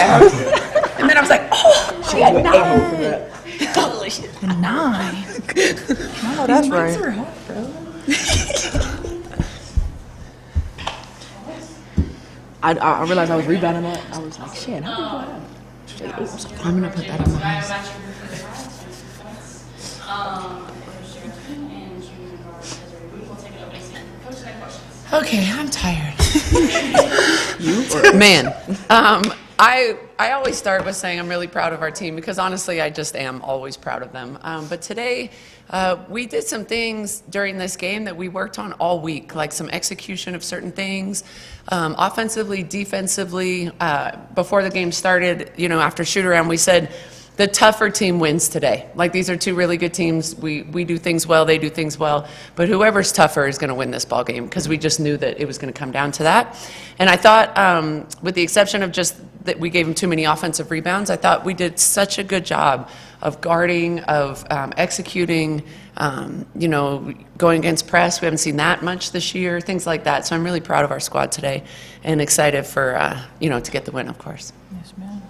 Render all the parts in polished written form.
And then I was like, oh, she got 9. Holy shit. 9. No, that's These right. mics are hot, bro. I realized I was rebounding that. I was like, shit, how many do I have? I'm going to put that on my eyes. Okay, I'm tired. Man, I always start with saying I'm really proud of our team because honestly, I just am always proud of them. But today, we did some things during this game that we worked on all week, like some execution of certain things, offensively, defensively. Before the game started, after shoot-around, we said, the tougher team wins today. Like, these are two really good teams. We do things well, they do things well. But whoever's tougher is going to win this ball game because we just knew that it was going to come down to that. And I thought, with the exception of just that we gave them too many offensive rebounds, I thought we did such a good job of guarding, of executing, going against press. We haven't seen that much this year, things like that. So I'm really proud of our squad today and excited for, to get the win, of course. Yes, ma'am.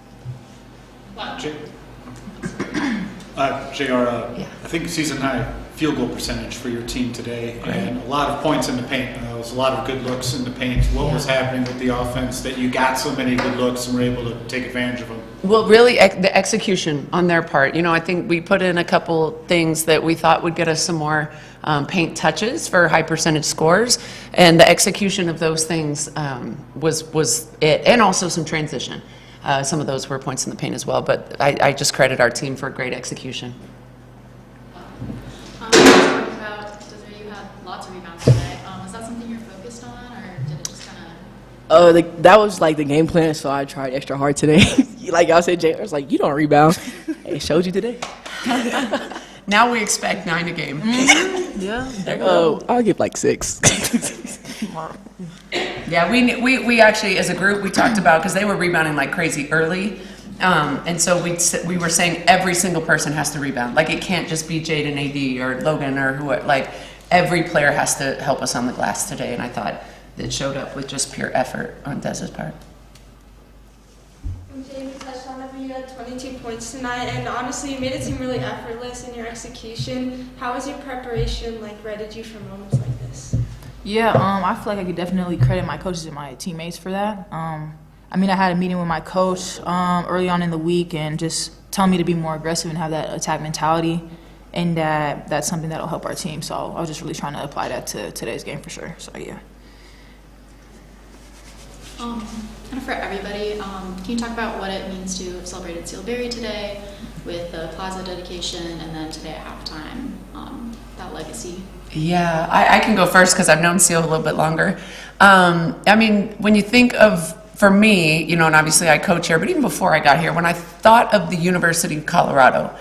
JR, I think season high field goal percentage for your team today, and a lot of points in the paint. There was a lot of good looks in the paint. What was happening with the offense that you got so many good looks and were able to take advantage of them? Well, really, the execution on their part. I think we put in a couple things that we thought would get us some more paint touches for high percentage scores, and the execution of those things was it, and also some transition. Some of those were points in the paint as well, but I just credit our team for great execution. You had lots of rebounds today. Was that something you're focused on, or did it just kind of? That was like the game plan, so I tried extra hard today. Like y'all said, Jay, I was like, you don't rebound. It showed you today. Now we expect 9 a game. Yeah. I'll give like 6. Yeah, we actually, as a group, we talked about, because they were rebounding like crazy early, and so we were saying every single person has to rebound. Like, it can't just be Jade and AD or Logan or who. Like, every player has to help us on the glass today, and I thought it showed up with just pure effort on Dez's part. Jade, you touched on it, but you had 22 points tonight, and honestly, you made it seem really effortless in your execution. How was your preparation? Like, readied you for moments like this? Yeah, I feel like I could definitely credit my coaches and my teammates for that. I had a meeting with my coach early on in the week and just telling me to be more aggressive and have that attack mentality, and that's something that'll help our team. So I was just really trying to apply that to today's game for sure. So yeah. kind of for everybody, can you talk about what it means to have celebrated Seal Berry today with the plaza dedication, and then today at halftime, that legacy? Yeah, I can go first because I've known Seal a little bit longer. When you think of, for me, and obviously I coach here, but even before I got here, when I thought of the University of Colorado,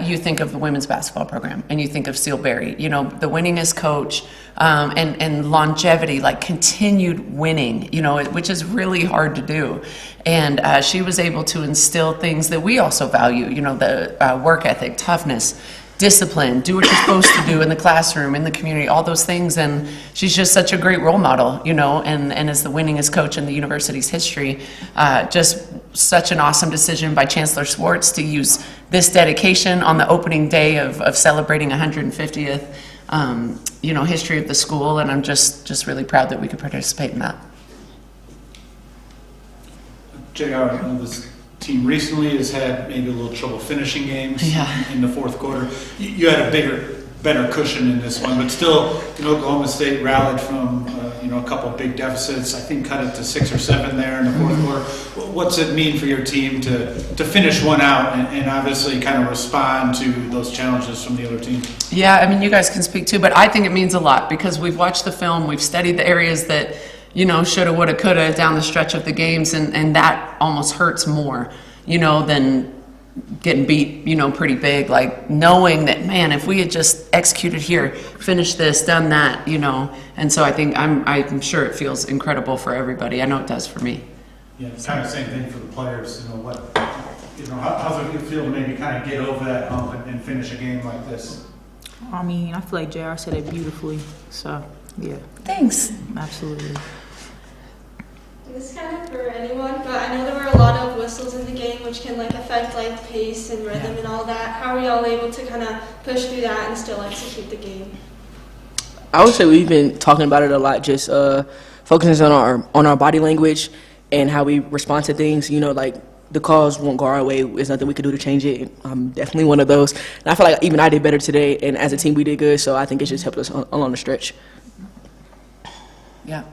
you think of the women's basketball program, and you think of Seal Berry, the winningest coach, and longevity, like continued winning, which is really hard to do. And she was able to instill things that we also value, the work ethic, toughness, discipline, do what you're supposed to do in the classroom, in the community, all those things. And she's just such a great role model, and as the winningest coach in the university's history, just such an awesome decision by Chancellor Swartz to use this dedication on the opening day of celebrating 150th, history of the school. And I'm just really proud that we could participate in that. JR, this team recently has had maybe a little trouble finishing games in the fourth quarter. You had a better cushion in this one, but still, Oklahoma State rallied from a couple of big deficits. I think cut it to 6 or 7 there in the fourth quarter. What's it mean for your team to finish one out and obviously kind of respond to those challenges from the other team? Yeah, you guys can speak too, but I think it means a lot because we've watched the film, we've studied the areas that shoulda, woulda, coulda down the stretch of the games, and that almost hurts more, than getting beat, pretty big. Like knowing that, man, if we had just executed here, finished this, done that, and so I think I'm sure it feels incredible for everybody. I know it does for me. Yeah, it's kind of the same thing for the players. How's it feel to maybe kind of get over that hump and finish a game like this? I feel like JR said it beautifully. So, yeah. Thanks. Absolutely. This is kind of for anyone, but I know there were a lot of whistles in the game, which can like affect like pace and rhythm and all that. How are y'all able to kind of push through that and still execute the game? I would say we've been talking about it a lot, just focusing on our body language and how we respond to things. You know, like the calls won't go our way. There's nothing we can do to change it. I'm definitely one of those. And I feel like even I did better today, and as a team we did good. So I think it just helped us along the stretch. Yeah.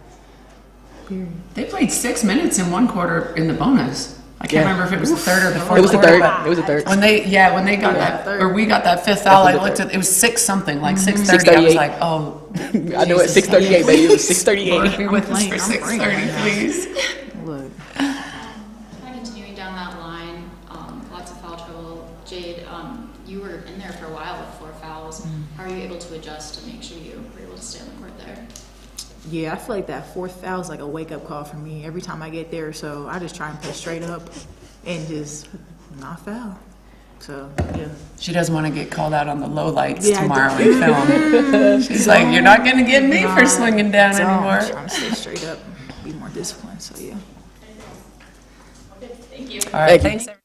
They played 6 minutes in one quarter in the bonus. I can't remember if it was the third or the fourth. It was the quarter, third. but It was the third. When they got that, or we got that fifth foul, I looked at it was 6 something, like 6:30. I was like, oh, I know it's 6:38, baby. It was 6:38. Be with us for 6:30, please. Look. Kind of continuing down that line, lots of foul trouble. Jade, you were in there for a while with 4 fouls. How are you able to adjust to make sure you were able to stay on the court there? Yeah, I feel like that fourth foul is like a wake-up call for me every time I get there. So I just try and play straight up and just not foul. So, yeah. She doesn't want to get called out on the lowlights Yeah, I tomorrow in film. She's like, you're not going to get me for swinging down anymore. I'm trying to stay straight up, be more disciplined. So, yeah. Thank you. All right, Thank you. thanks.